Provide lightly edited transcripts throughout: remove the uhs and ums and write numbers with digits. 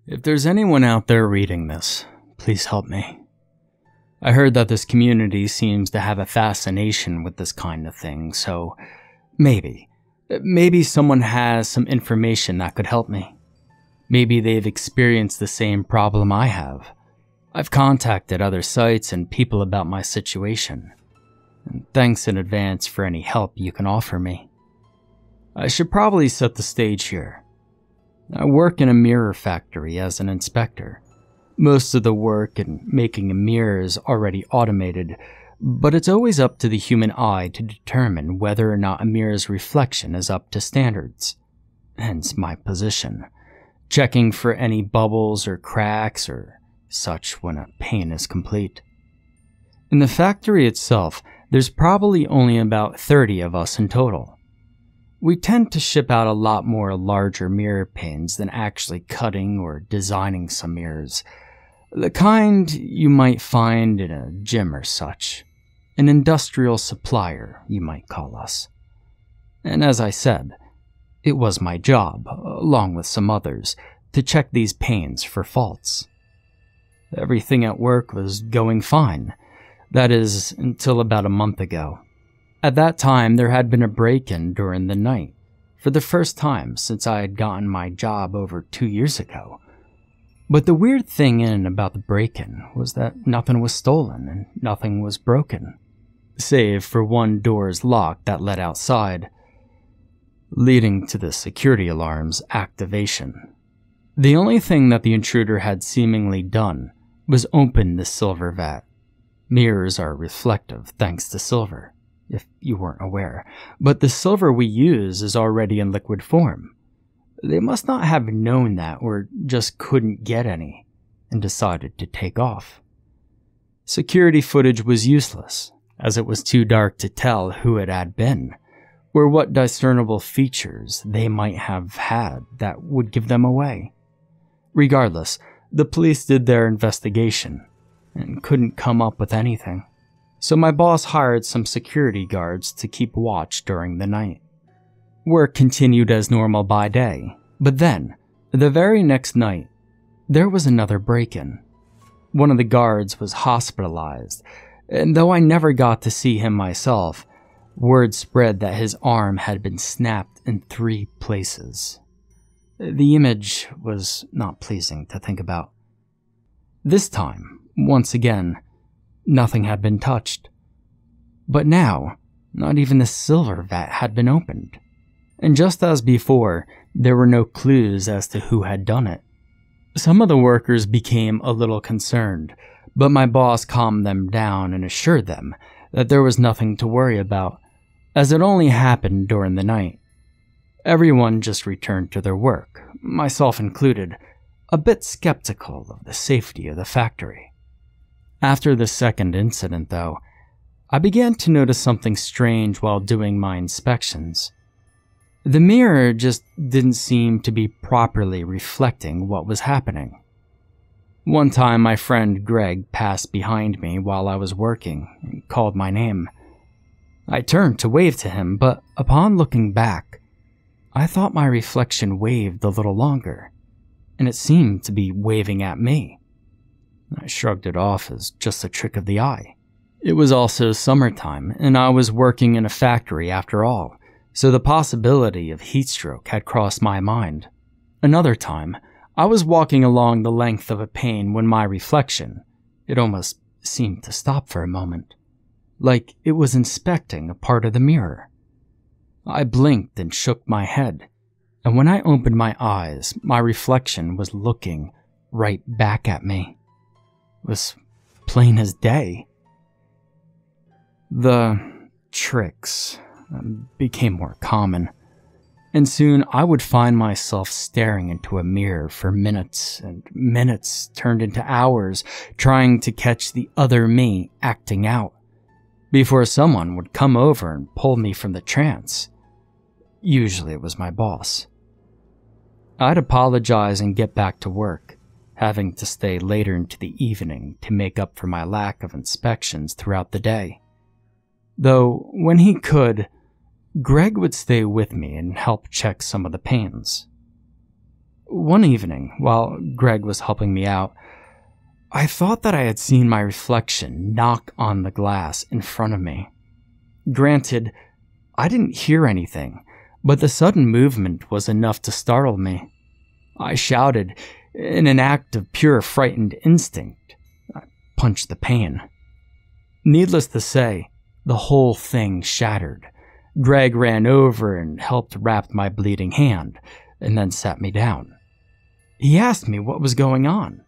If there's anyone out there reading this, please help me. I heard that this community seems to have a fascination with this kind of thing, so maybe someone has some information that could help me. Maybe they've experienced the same problem I have. I've contacted other sites and people about my situation, and thanks in advance for any help you can offer me. I should probably set the stage here. I work in a mirror factory as an inspector. Most of the work in making a mirror is already automated, but it's always up to the human eye to determine whether or not a mirror's reflection is up to standards. Hence my position, checking for any bubbles or cracks or such when a pane is complete. In the factory itself, there's probably only about 30 of us in total. We tend to ship out a lot more larger mirror panes than actually cutting or designing some mirrors. The kind you might find in a gym or such. An industrial supplier, you might call us. And as I said, it was my job, along with some others, to check these panes for faults. Everything at work was going fine. That is, until about a month ago. At that time, there had been a break-in during the night, for the first time since I had gotten my job over 2 years ago. But the weird thing about the break-in was that nothing was stolen and nothing was broken, save for one door's lock that led outside, leading to the security alarm's activation. The only thing that the intruder had seemingly done was open the silver vat. Mirrors are reflective thanks to silver, if you weren't aware, but the silver we use is already in liquid form. They must not have known that or just couldn't get any and decided to take off. Security footage was useless, as it was too dark to tell who it had been, or what discernible features they might have had that would give them away. Regardless, the police did their investigation and couldn't come up with anything. So my boss hired some security guards to keep watch during the night. Work continued as normal by day, but then, the very next night, there was another break-in. One of the guards was hospitalized, and though I never got to see him myself, word spread that his arm had been snapped in 3 places. The image was not pleasing to think about. This time, once again, nothing had been touched. But now, not even the silver vat had been opened. And just as before, there were no clues as to who had done it. Some of the workers became a little concerned, but my boss calmed them down and assured them that there was nothing to worry about, as it only happened during the night. Everyone just returned to their work, myself included, a bit skeptical of the safety of the factory. After the second incident, though, I began to notice something strange while doing my inspections. The mirror just didn't seem to be properly reflecting what was happening. One time, my friend Greg passed behind me while I was working and called my name. I turned to wave to him, but upon looking back, I thought my reflection waved a little longer, and it seemed to be waving at me. I shrugged it off as just a trick of the eye. It was also summertime, and I was working in a factory after all, so the possibility of heatstroke had crossed my mind. Another time, I was walking along the length of a pane when my reflection, it almost seemed to stop for a moment, like it was inspecting a part of the mirror. I blinked and shook my head, and when I opened my eyes, my reflection was looking right back at me. It was plain as day. The tricks became more common, and soon I would find myself staring into a mirror for minutes, and minutes turned into hours trying to catch the other me acting out, before someone would come over and pull me from the trance. Usually it was my boss. I'd apologize and get back to work, having to stay later into the evening to make up for my lack of inspections throughout the day. Though, when he could, Greg would stay with me and help check some of the panes. One evening, while Greg was helping me out, I thought that I had seen my reflection knock on the glass in front of me. Granted, I didn't hear anything, but the sudden movement was enough to startle me. I shouted, in an act of pure frightened instinct. I punched the pane. Needless to say, the whole thing shattered. Greg ran over and helped wrap my bleeding hand, and then sat me down. He asked me what was going on.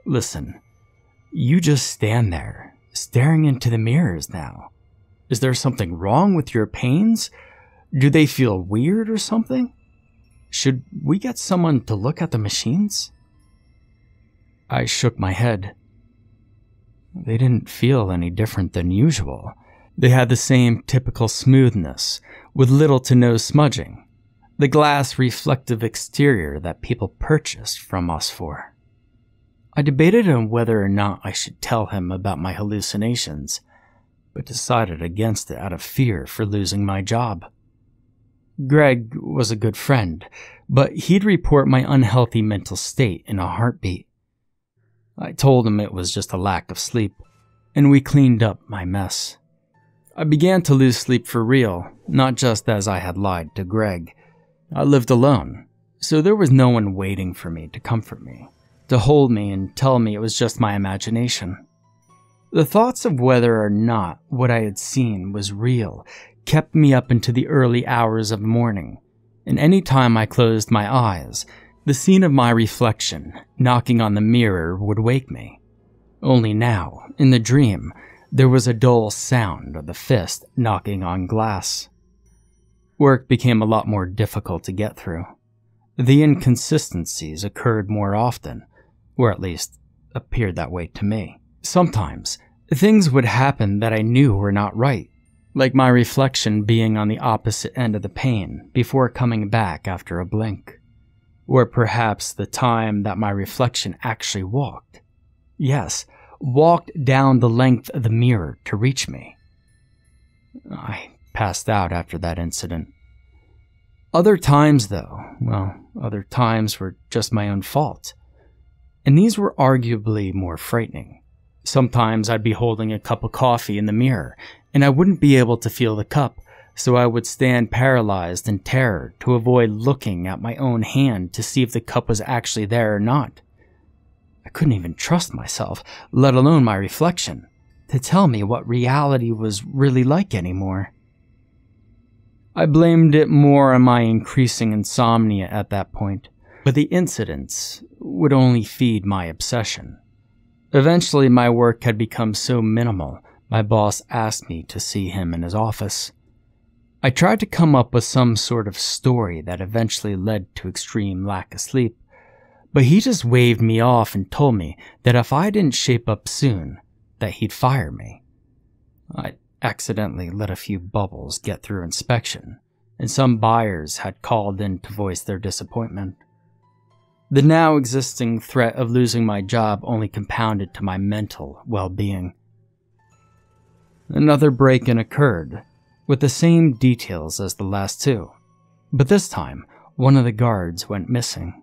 Listen, you just stand there, staring into the mirrors now. Is there something wrong with your pains? Do they feel weird or something? Should we get someone to look at the machines? I shook my head. They didn't feel any different than usual. They had the same typical smoothness, with little to no smudging. The glass reflective exterior that people purchased from us for. I debated on whether or not I should tell him about my hallucinations, but decided against it out of fear for losing my job. Greg was a good friend, but he'd report my unhealthy mental state in a heartbeat. I told him it was just a lack of sleep, and we cleaned up my mess. I began to lose sleep for real, not just as I had lied to Greg. I lived alone, so there was no one waiting for me to comfort me, to hold me and tell me it was just my imagination. The thoughts of whether or not what I had seen was real kept me up into the early hours of morning, and any time I closed my eyes, the scene of my reflection knocking on the mirror would wake me. Only now, in the dream, there was a dull sound of the fist knocking on glass. Work became a lot more difficult to get through. The inconsistencies occurred more often, or at least appeared that way to me. Sometimes, things would happen that I knew were not right, like my reflection being on the opposite end of the pane before coming back after a blink. Or perhaps the time that my reflection actually walked. Yes, walked down the length of the mirror to reach me. I passed out after that incident. Other times, though, other times were just my own fault. And these were arguably more frightening. Sometimes I'd be holding a cup of coffee in the mirror, and I wouldn't be able to feel the cup, so I would stand paralyzed in terror to avoid looking at my own hand to see if the cup was actually there or not. I couldn't even trust myself, let alone my reflection, to tell me what reality was really like anymore. I blamed it more on my increasing insomnia at that point, but the incidents would only feed my obsession. Eventually, my work had become so minimal, my boss asked me to see him in his office. I tried to come up with some sort of story that eventually led to extreme lack of sleep, but he just waved me off and told me that if I didn't shape up soon, that he'd fire me. I accidentally let a few bubbles get through inspection, and some buyers had called in to voice their disappointment. The now existing threat of losing my job only compounded to my mental well-being. Another break-in occurred, with the same details as the last two, but this time, one of the guards went missing.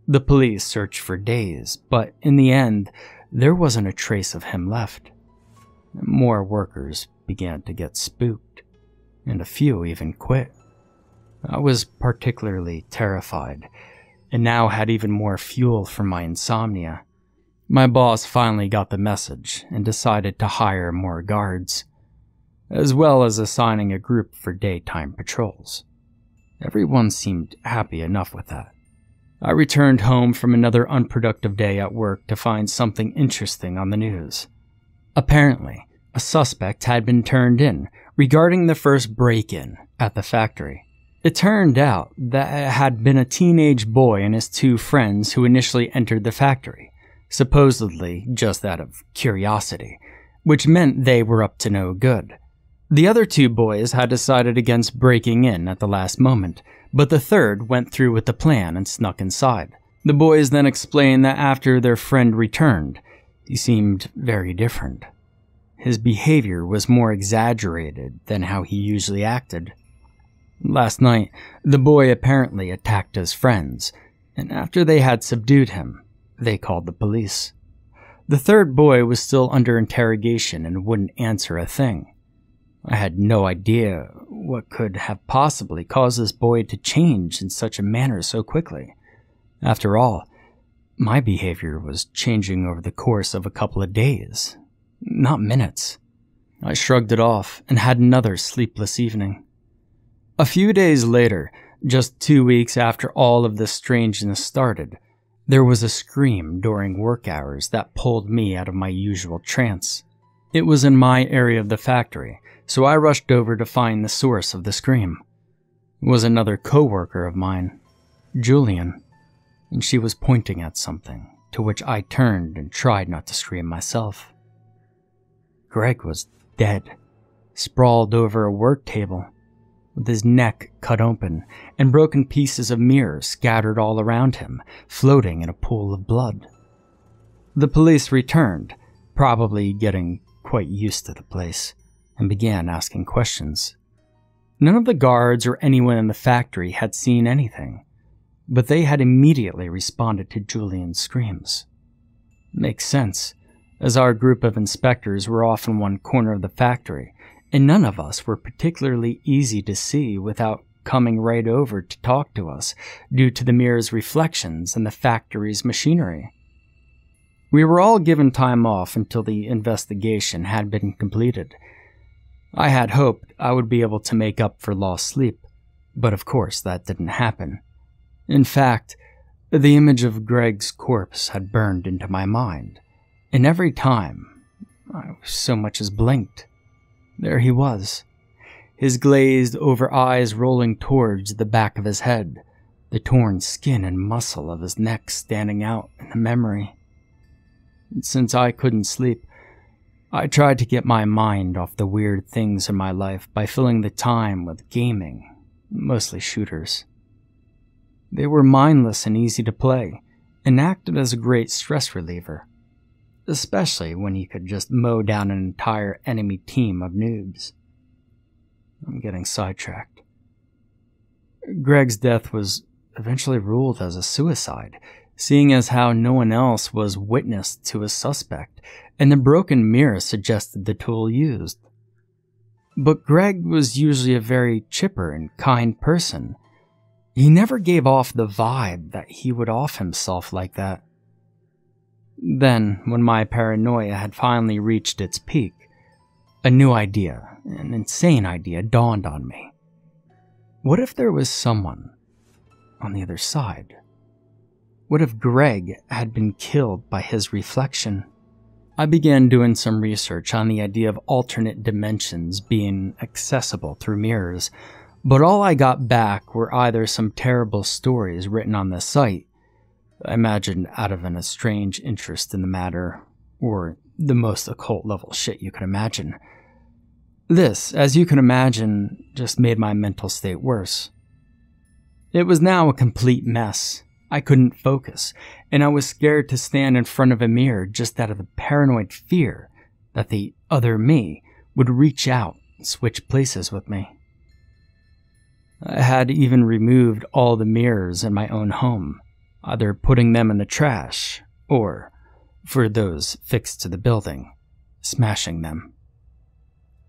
The police searched for days, but in the end, there wasn't a trace of him left. More workers began to get spooked, and a few even quit. I was particularly terrified, and now had even more fuel for my insomnia. My boss finally got the message and decided to hire more guards, as well as assigning a group for daytime patrols. Everyone seemed happy enough with that. I returned home from another unproductive day at work to find something interesting on the news. Apparently, a suspect had been turned in regarding the first break-in at the factory. It turned out that it had been a teenage boy and his two friends who initially entered the factory, supposedly just out of curiosity, which meant they were up to no good. The other two boys had decided against breaking in at the last moment, but the third went through with the plan and snuck inside. The boys then explained that after their friend returned, he seemed very different. His behavior was more exaggerated than how he usually acted. Last night, the boy apparently attacked his friends, and after they had subdued him, they called the police. The third boy was still under interrogation and wouldn't answer a thing. I had no idea what could have possibly caused this boy to change in such a manner so quickly. After all, my behavior was changing over the course of a couple of days, not minutes. I shrugged it off and had another sleepless evening. A few days later, just 2 weeks after all of this strangeness started, there was a scream during work hours that pulled me out of my usual trance. It was in my area of the factory, so I rushed over to find the source of the scream. It was another co-worker of mine, Julian, and she was pointing at something, to which I turned and tried not to scream myself. Greg was dead, sprawled over a work table, with his neck cut open and broken pieces of mirror scattered all around him, floating in a pool of blood. The police returned, probably getting quite used to the place, and began asking questions. None of the guards or anyone in the factory had seen anything, but they had immediately responded to Julian's screams. Makes sense, as our group of inspectors were off in one corner of the factory, and none of us were particularly easy to see without coming right over to talk to us due to the mirror's reflections and the factory's machinery. We were all given time off until the investigation had been completed. I had hoped I would be able to make up for lost sleep, but of course that didn't happen. In fact, the image of Greg's corpse had burned into my mind, and every time I so much as blinked, there he was, his glazed-over eyes rolling towards the back of his head, the torn skin and muscle of his neck standing out in the memory. And since I couldn't sleep, I tried to get my mind off the weird things in my life by filling the time with gaming, mostly shooters. They were mindless and easy to play, and acted as a great stress reliever, especially when you could just mow down an entire enemy team of noobs. I'm getting sidetracked. Greg's death was eventually ruled as a suicide, seeing as how no one else was witness to a suspect, and the broken mirror suggested the tool used. But Greg was usually a very chipper and kind person. He never gave off the vibe that he would off himself like that. Then, when my paranoia had finally reached its peak, a new idea, an insane idea, dawned on me. What if there was someone on the other side? What if Greg had been killed by his reflection? I began doing some research on the idea of alternate dimensions being accessible through mirrors, but all I got back were either some terrible stories written on the site, I imagine out of a strange interest in the matter, or the most occult level shit you can imagine. This, as you can imagine, just made my mental state worse. It was now a complete mess. I couldn't focus, and I was scared to stand in front of a mirror just out of the paranoid fear that the other me would reach out and switch places with me. I had even removed all the mirrors in my own home, either putting them in the trash, or, for those fixed to the building, smashing them.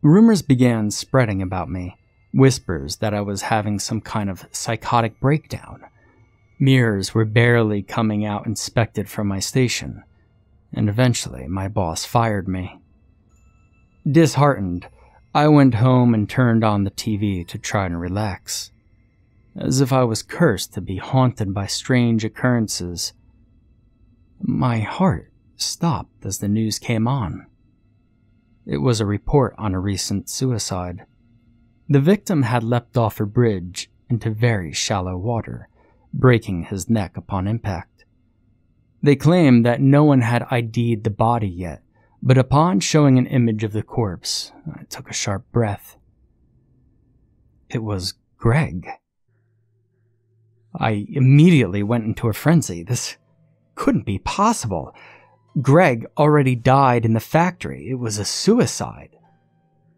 Rumors began spreading about me, whispers that I was having some kind of psychotic breakdown. Mirrors were barely coming out inspected from my station, and eventually my boss fired me. Disheartened, I went home and turned on the TV to try and relax, as if I was cursed to be haunted by strange occurrences. My heart stopped as the news came on. It was a report on a recent suicide. The victim had leapt off a bridge into very shallow water, breaking his neck upon impact. They claimed that no one had ID'd the body yet, but upon showing an image of the corpse, I took a sharp breath. It was Greg. I immediately went into a frenzy. This couldn't be possible. Greg already died in the factory. It was a suicide.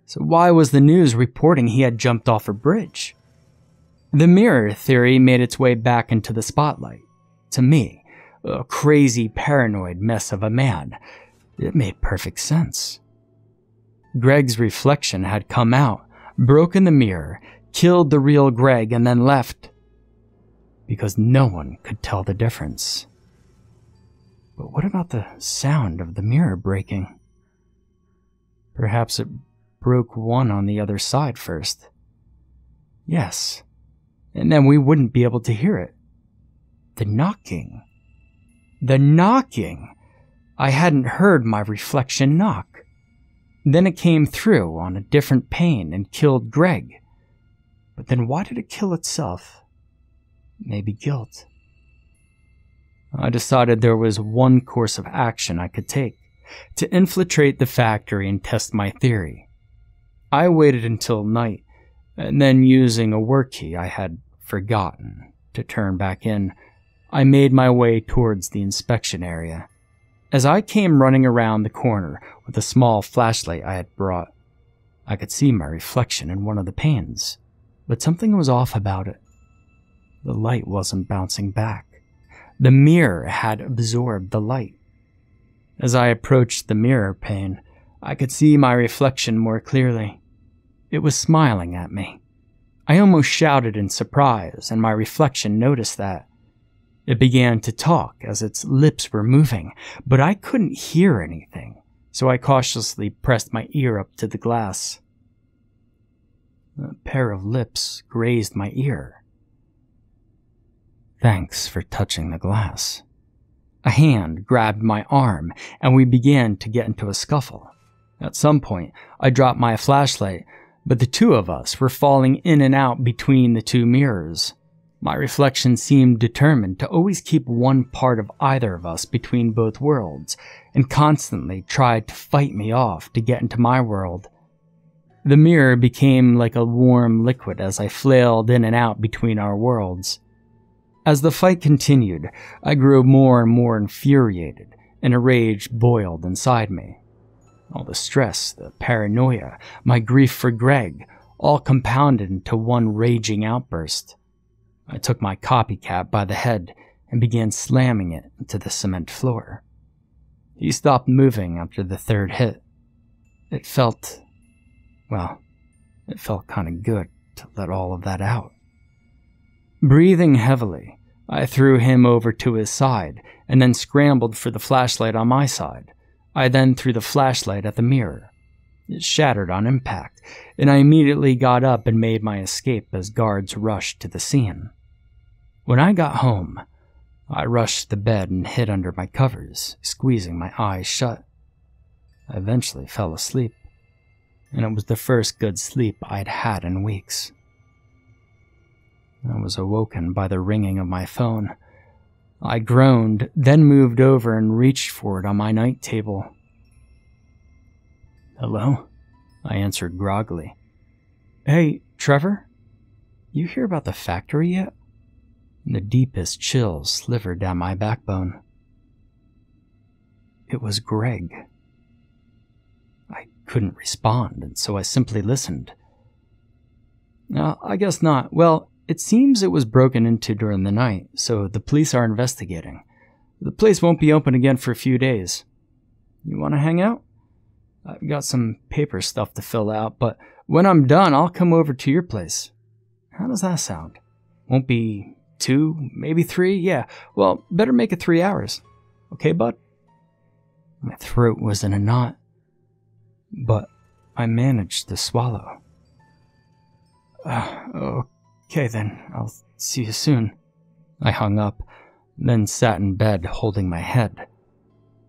So why was the news reporting he had jumped off a bridge? The mirror theory made its way back into the spotlight. To me, a crazy, paranoid mess of a man. It made perfect sense. Greg's reflection had come out, broken the mirror, killed the real Greg, and then left. Because no one could tell the difference. But what about the sound of the mirror breaking? Perhaps it broke one on the other side first. Yes, and then we wouldn't be able to hear it. The knocking. The knocking! I hadn't heard my reflection knock. Then it came through on a different pane and killed Greg. But then why did it kill itself? Maybe guilt. I decided there was one course of action I could take, to infiltrate the factory and test my theory. I waited until night, and then using a work key I had forgotten to turn back in, I made my way towards the inspection area. As I came running around the corner with a small flashlight I had brought, I could see my reflection in one of the panes, but something was off about it. The light wasn't bouncing back. The mirror had absorbed the light. As I approached the mirror pane, I could see my reflection more clearly. It was smiling at me. I almost shouted in surprise, and my reflection noticed that. It began to talk as its lips were moving, but I couldn't hear anything, so I cautiously pressed my ear up to the glass. A pair of lips grazed my ear. "Thanks for touching the glass." A hand grabbed my arm, and we began to get into a scuffle. At some point, I dropped my flashlight, but the two of us were falling in and out between the two mirrors. My reflection seemed determined to always keep one part of either of us between both worlds, and constantly tried to fight me off to get into my world. The mirror became like a warm liquid as I flailed in and out between our worlds. As the fight continued, I grew more and more infuriated, and a rage boiled inside me. All the stress, the paranoia, my grief for Greg, all compounded into one raging outburst. I took my copycat by the head and began slamming it into the cement floor. He stopped moving after the third hit. It felt kind of good to let all of that out. Breathing heavily, I threw him over to his side and then scrambled for the flashlight on my side. I then threw the flashlight at the mirror. It shattered on impact, and I immediately got up and made my escape as guards rushed to the scene. When I got home, I rushed to bed and hid under my covers, squeezing my eyes shut. I eventually fell asleep, and it was the first good sleep I'd had in weeks. I was awoken by the ringing of my phone. I groaned, then moved over and reached for it on my night table. "Hello?" I answered groggily. "Hey, Trevor? You hear about the factory yet?" The deepest chills slivered down my backbone. It was Greg. I couldn't respond, and so I simply listened. "No, I guess not. Well, it seems it was broken into during the night, so the police are investigating. The place won't be open again for a few days. You want to hang out? I've got some paper stuff to fill out, but when I'm done, I'll come over to your place. How does that sound? Won't be 2, maybe 3? Yeah, well, better make it 3 hours. Okay, bud?" My throat was in a knot, but I managed to swallow. Okay then, I'll see you soon." I hung up, then sat in bed holding my head,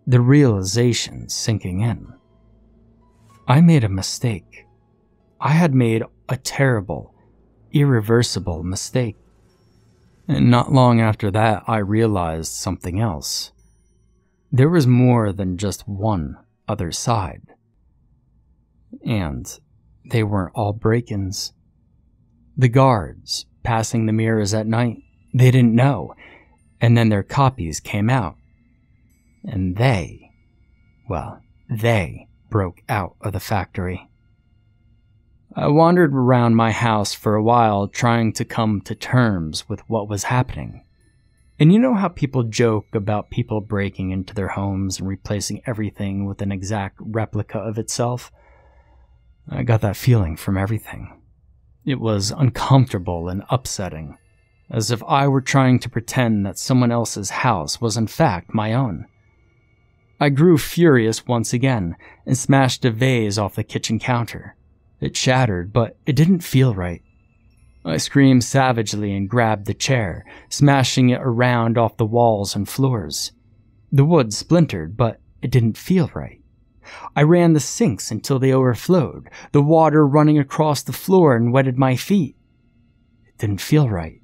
the realization sinking in. I made a mistake. I had made a terrible, irreversible mistake. And not long after that, I realized something else. There was more than just one other side. And they weren't all break-ins. The guards, passing the mirrors at night, they didn't know, and then their copies came out. And they broke out of the factory. I wandered around my house for a while trying to come to terms with what was happening. And you know how people joke about people breaking into their homes and replacing everything with an exact replica of itself? I got that feeling from everything. It was uncomfortable and upsetting, as if I were trying to pretend that someone else's house was in fact my own. I grew furious once again and smashed a vase off the kitchen counter. It shattered, but it didn't feel right. I screamed savagely and grabbed the chair, smashing it around off the walls and floors. The wood splintered, but it didn't feel right. I ran the sinks until they overflowed, the water running across the floor and wetted my feet. It didn't feel right.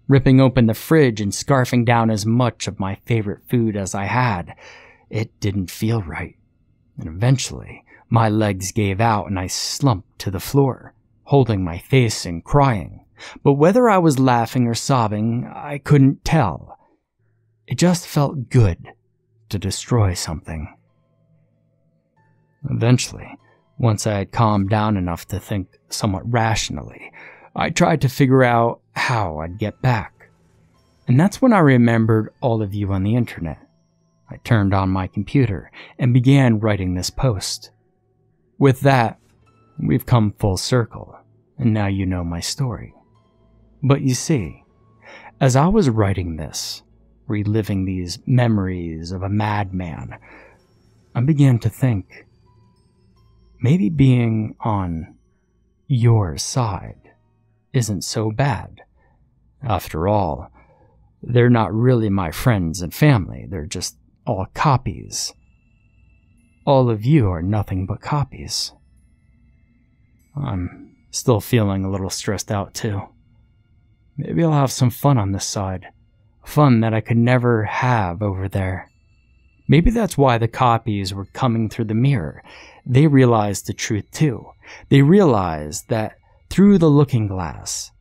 Ripping open the fridge and scarfing down as much of my favorite food as I had, it didn't feel right. And eventually, my legs gave out and I slumped to the floor, holding my face and crying. But whether I was laughing or sobbing, I couldn't tell. It just felt good to destroy something. Eventually, once I had calmed down enough to think somewhat rationally, I tried to figure out how I'd get back. And that's when I remembered all of you on the internet. I turned on my computer and began writing this post. With that, we've come full circle, and now you know my story. But you see, as I was writing this, reliving these memories of a madman, I began to think, maybe being on your side isn't so bad. After all, they're not really my friends and family, they're just all copies. All of you are nothing but copies. I'm still feeling a little stressed out too. Maybe I'll have some fun on this side. Fun that I could never have over there. Maybe that's why the copies were coming through the mirror. They realized the truth too. They realized that through the looking glass,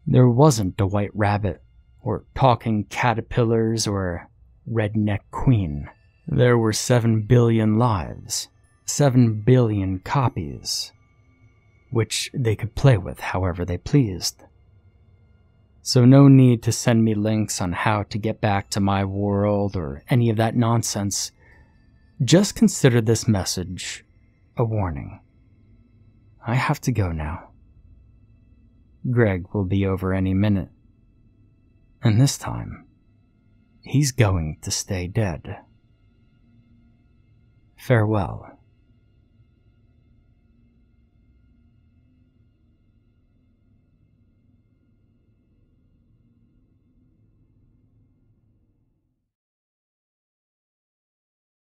there wasn't a white rabbit, or talking caterpillars, or a redneck queen. There were 7 billion lives, 7 billion copies, which they could play with however they pleased. So no need to send me links on how to get back to my world or any of that nonsense. Just consider this message a warning. I have to go now. Greg will be over any minute. And this time, he's going to stay dead. Farewell.